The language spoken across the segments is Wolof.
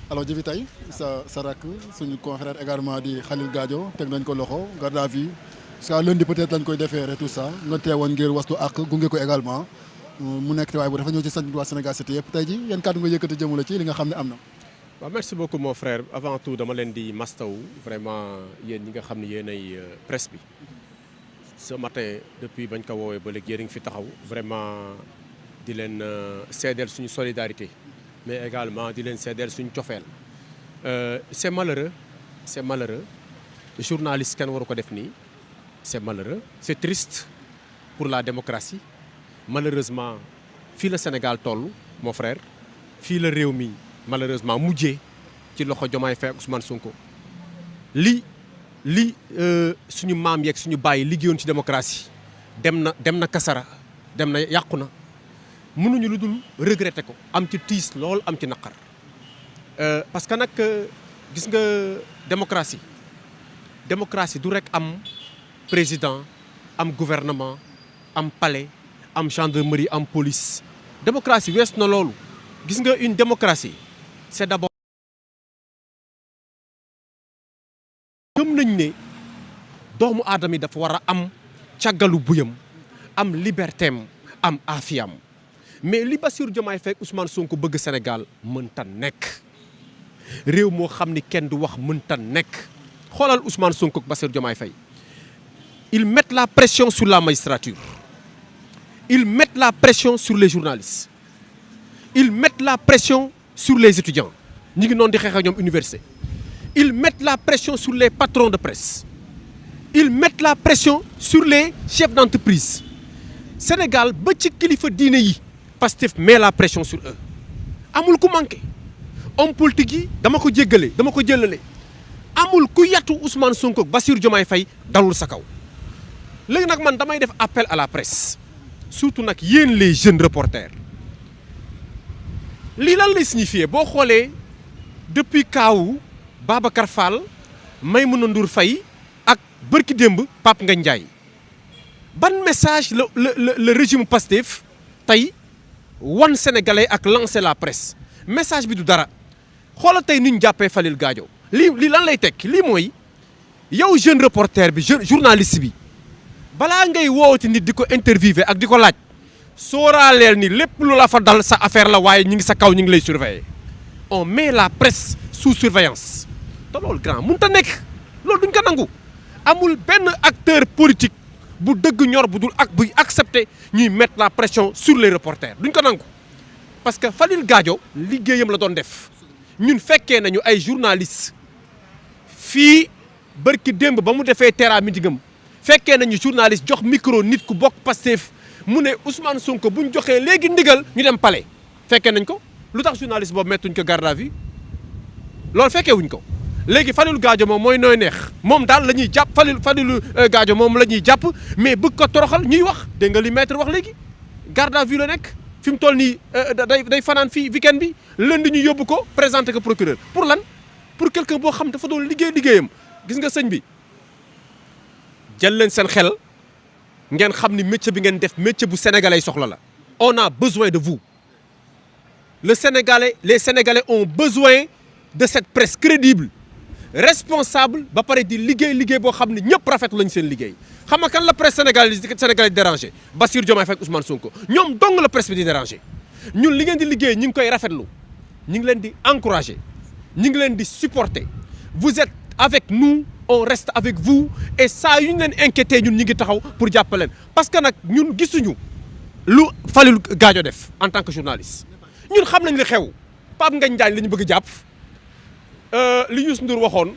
alors Djiby tey sa rakk suñu confrère également di Khalil Gadio teg nañ ko loxo garde à vue jusqu'à lundi peut-être lañ koy defeere tout ça nga teewoon ngir wastu ak gunge ko également mu nekk te waaye bu dafa ñëw ci sant waa Sénégal Set yëpp tey ji yan kàddu nga yëkkati jëmale ci li nga xam ne am na. waaw merci beaucoup mon frère avant tout dama leen di mastaw vraiment yéen ñi nga xam ne yéen ay presse bi ce matin depuis bañ ko woowee ba léegi yéen a ngi fi taxaw vraiment di leen seedeel suñu solidarité mais également di leen seedeel suñu cofeel c'est malheureux journaliste kenn waru ko def nii c'est malheureux c'est triste pour la démocratie malheureusement fii la Sénégal toll mon frère fii la réew mi malheureusement mujjee ci loxo Diomaye Faye ak Ousmane Sonko li suñu maam yeeg suñu bàyyi liggéeyoon ci démocratie dem na kasara dem na yàqu na mënuñu lu dul regretter ko am ci tiis lool am ci naqar parce que nag gis nga démocratie du rek am président am gouvernement am palais am gendarmerie am police démocratie wees na loolu gis nga une démocratie c'est d'abord gëm nañ ne doomu aadama yi dafa war a am càggalu buyam am libertéem am afiyam mais li Bassirou Diomaye Faye Ousmane Sonko bëgg Sénégal mënta nekk réew moo xam ni kenn du wax mënta nekk xoolal Ousmane Sonko ak Bassirou Diomaye Faye ils mettent la pression sur la magistrature ils mettent la pression sur les journalistes ils mettent la pression sur les étudiants ñi ngi noonu di xeex ak ñoom université ils mettent la pression sur les patrons de presse ils mettent la pression sur les chefs d'entreprise Sénégal ba ci kilifa diine yi Pastef met la pression sur eux amul ku manqué homme politique yi dama ko jëlale amul ku yattu Ousmane Sonko ak Bassirou Diomaye Faye dalul sa kaw léegi nag man damay def appel à la presse surtout nag yéen les jeunes reporters lii lan lay signifier boo xoolee depuis kaawu Babacar Fall Maïmouna Ndour Faye ak bërki démb Pape Ngagne Ndiaye ban message le régime Pastef tey wan sénégalais ak lancer la presse message bi du dara xoolal tey ni ñu jàppee Khalil Gadio lii lan lay tekki lii mooy yow jeune reporter bi jeune journaliste bi balaa ngay woowati nit di ko interviewer ak di ko laaj sooraaleel ni lépp lu la fa dal sa affaire la waaye ñi ngi sa kaw ñi ngi lay surveiller on met la presse sous surveillance te loolu grand mënut a nekk loolu duñ ko nangu amul benn acteur politique bu dëgg ñor bu dul ak buy accepter ñuy mettre la pression sur les reporters duñ ko nangu parce que Khalil Gadio liggéeyam la doon def ñun fekkee nañu ay journalistes fii bërki démb ba mu defee terrain meeting fekkee nañu journaliste jox micro nit ku bokk Pastef mu ne Ousmane Sonko bu ñu joxee léegi ndigal ñu dem palais fekkee nañ ko lu tax journaliste boobu mettuñ ko garde à vue loolu fekkee wuñ ko léegi Khalil Gadio moom mooy nooy neex moom daal la ñuy jàpp Khalil Gadio moom la ñuy jàpp mais bëgg ko toroxal ñuy wax dégg nga li maître wax léegi garde à vue la nekk fi mu toll nii day fanaan fii weekend bi lundi ñu yóbbu ko présenter ko procureur pour lan pour quelqu'un boo xam dafa doon liggéeyam gis nga sëñ bi jël leen seen xel ngeen xam ni métier bi ngeen def métier bu sénégalais soxla la on a besoin de vous les sénégalais ont besoin de cette presse crédible responsable ba pare di liggéey boo xam ne ñëpp rafetlu lañ seen liggéey xam nga kan la presse sénégalais dérangé Bassirou Diomaye Faye ak Ousmane Sonko ñoom dong la presse bi di dérangé ñun li ngeen di liggéey ñu ngi koy rafetlu ñu ngi leen di encourager ñu ngi leen di supporter vous êtes avec nous on reste avec vous et saa yu ñu leen inquiété ñun ñu ngi taxaw pour jàppaleen parce que nag ñun gisuñu lu Khalil Gadio def en tant que journaliste ñun xam nañ li xew Pape Ngagne Ndiaye la ñu bëgg a jàpp li Youssou Ndour waxoon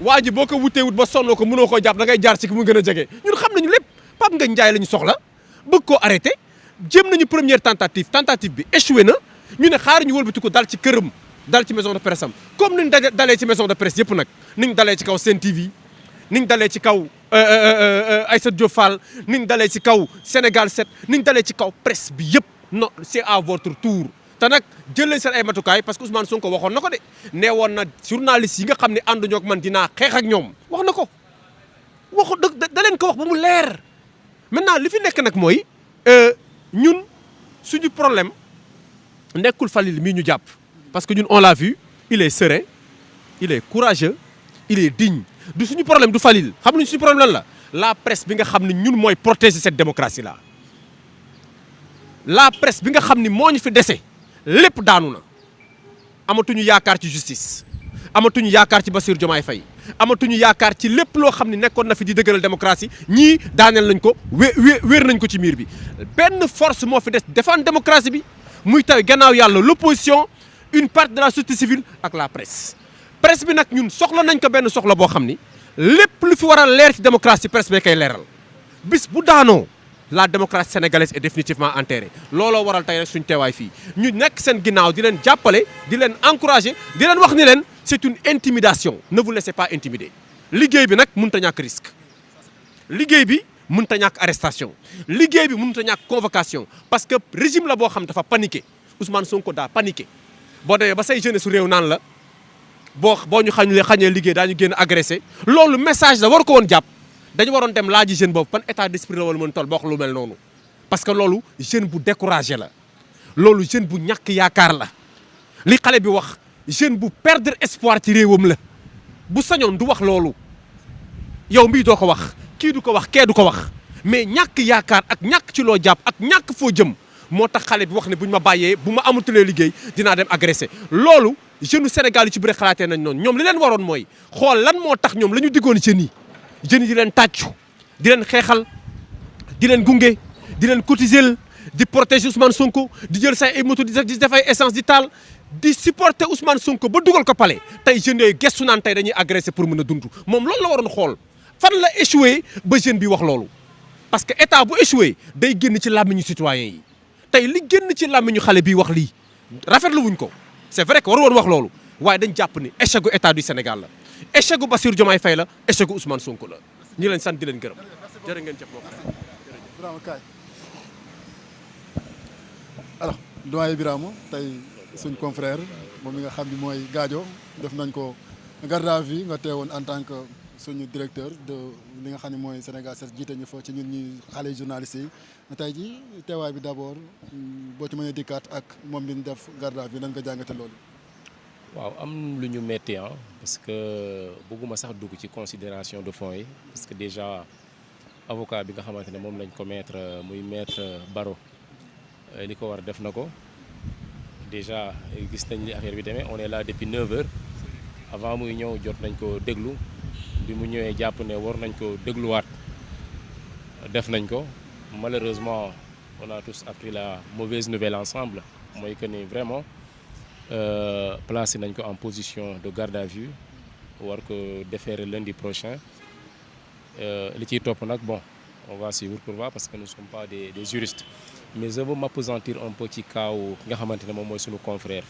waa ji boo ko wutee wut ba sonnoo ko mënoo koo jàpp da ngay jaar ci ki mu gën a jege ñun xam nañu lépp Pape Ngagne Ndiaye la ñu soxla bëgg koo arrêté jéem nañu première tentative bi échoué na ñu ne xaar ñu wëlbati ko dal ci këram dal ci maison de presse am comme ni ñu dalee ci maison de presse yëpp nag ni ñu dalee ci kaw Sen TV ni ñu dalee ci kaw Aïssatou Diop Fall ni ñu dalee ci kaw Sénégal 7 ni ñu dalee ci kaw presse bi yëpp non c'est à votre tour te nag jël leen seen ay matukaay parce que Ousmane Sonko waxoon na ko de nee woon na journaliste yi nga xam ne ànduñoo ak man dinaa xeex ak ñoom wax na ko da leen ko wax ba mu leer maintenant li fi nekk nag mooy ñun suñu problème nekkul Khalil mii ñu jàpp parce que ñun on l'a vu il est serein il est courageux il est digne du suñu problème du Falil xam nañu suñu problème lan la presse bi nga xam ne ñun mooy protéger cette démocratie là la presse bi nga xam ni moo ñu fi dese lépp daanu na amatuñu yaakaar ci justice amatuñu yaakaar ci Bassirou Diomaye Faye amatuñu yaakaar ci lépp loo xam ne nekkoon na fi di dëgëral démocratie ñii daaneel nañ ko wéer nañ ko ci miir bi benn force moo fi des défendre démocratie bi muy taw gannaaw yàlla l'opposition une partie de la société civile ak la presse presse bi nag ñun soxla nañ ko benn soxla boo xam ni lépp lu fi war a leer ci démocratie presse bee koy leeral bis bu daanoo la démocratie sénégalaise est définitivement enterrée looloo waral tey rek suñu teewaay fii ñu nekk seen ginnaaw di leen jàppale di leen encourager di leen wax ni leen c'est une intimidation ne vous laissez pas intimider liggéey bi nag mënut a ñàkk risque liggéey bi mënut a ñàkk arrestation liggéey bi mënut a ñàkk convocation parce que régime la boo xam dafa paniqué Ousmane Sonko daa paniqué boo demee ba say jeunesse su réew naan la boo ñu xañee liggéey daañu génn agressé loolu message la war ko woon jàpp dañu waroon dem laaji jeune boobu ban état d'esprit la wala mën toll ba wax lu mel noonu parce que loolu jeune bu découragé la loolu jeune bu ñàkk yaakaar la li xale bi wax jeune bu perdre espoir ci réewam la bu sañoon du wax loolu yow mbii doo ko wax kii du ko wax kee du ko wax mais ñàkk yaakaar ak ñàkk ci loo jàpp ak ñàkk foo jëm moo tax xale bi wax ne bu ñu ma bàyyee bu ma amatulee liggéey dinaa dem agressé loolu jeune Sénégal yu ci bëri xalaatee nañ noonu ñoom li leen waroon mooy xool lan moo tax ñoom la ñu diggoon jeunes yi di leen tàccu di leen xeexal di leen gunge di leen cotiser di protéger Ousmane Sonko di jël say ay moto di def ay essence di taal di supporter Ousmane Sonko ba dugal ko palais tey jeunes yooyu gestu naan tey dañuy agressé pour mën a dund moom loolu la waroon xool fan la échoué ba jeune bi wax loolu parce que état bu échoué day génn ci làmmiñu citoyen yi tey li génn ci làmmiñu xale bi wax lii rafetlu wuñ ko c'est vrai que waru woon wax loolu waaye dañ jàpp ni échec gu état du Sénégal la échec gu Bassirou Diomaye Faye la échec gu Ousmane Sonko la ñu leen sant di leen gërëm jërë ngeen jëf moo xam alors doyen Birama tey suñ confrère moom mi nga xam ni mooy Gadio def nañ ko garde à vue nga teewoon en tant que suñu directeur de li nga xam ne mooy Sénégal 7 jiite ñu fa ci ñun ñi xale journalistes yi tey ji teewaay bi d'abord boo ci mënee dikkaat ak moom bi ñu def garde à vue nan nga jàngate loolu. waaw am lu ñu metti parce que bëgguma sax dugg ci considération de fond yi parce que déjà avocat bi nga xamante ne moom lañ ko mettre muy maître Baro li ko war def na ko déjà gis nañ li affaire bi demee on est là depuis 9 heures avant muy ñëw jot nañ ko déglu bi mu ñëwee jàpp ne war nañ ko dégluwaat def nañ ko malheureusement on a tous appris la mauvaise nouvelle ensemble mooy que ni vraiment placé nañ ko en position de garde à vue war ko déférer lundi prochain li ciy topp nag bon on va suivre pour voir parce que nous ne sommes pas des juristes mais je veux m'appesantir un peu ci kaaw nga xamante ne moom mooy sunu confrère